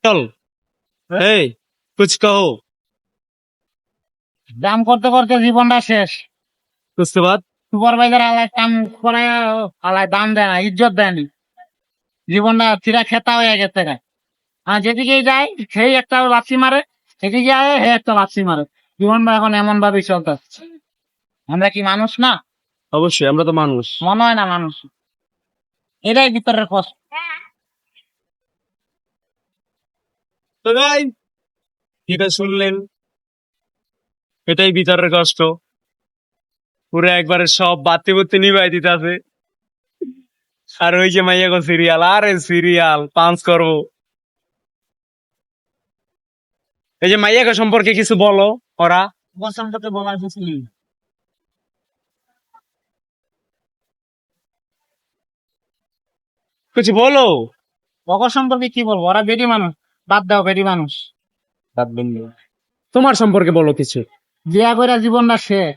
চল এই कुछ कहो দাম করতে করতে জীবনটা শেষ। उसके बाद সুপারভাইজার আলায় কাম করে, আলায় দাম দেয় না, ইজ্জত দেয়নি। জীবনটা চিরা খেতা হয়ে গেছে গা। আর যেদিকে যায় সেই একটা লাথি মারে, সেদিকে যায় হে একটা লাথি মারে। জীবনটা এখন এমন ভাবেই চলতেছে। আমরা কি মানুষ না? অবশ্যই আমরা তো মানুষ। মনে হয় না মানুষ। এটাই ভিতরের কষ্ট। তো ভাই যেটা শুনলেন এটাই ভিতরের কষ্ট, পুরো একবারে সব বাতি বুতি নিভাই দিতেছে। আর ওই যে মাইয়া গো সিরিয়াল, আরে সিরিয়াল পাঞ্চ করবো। এই যে মাইয়াকে সম্পর্কে কিছু বলো। ওরা সম্পর্কে বলার কিছু নেই। কিছু বলো। বকর সম্পর্কে কি বলবো? ওরা বেডি মানুষ। বাদ দাও, বেডি মানুষ। তোমার সম্পর্কে বলো কিছু। বিয়া করে জীবনটা শেষ।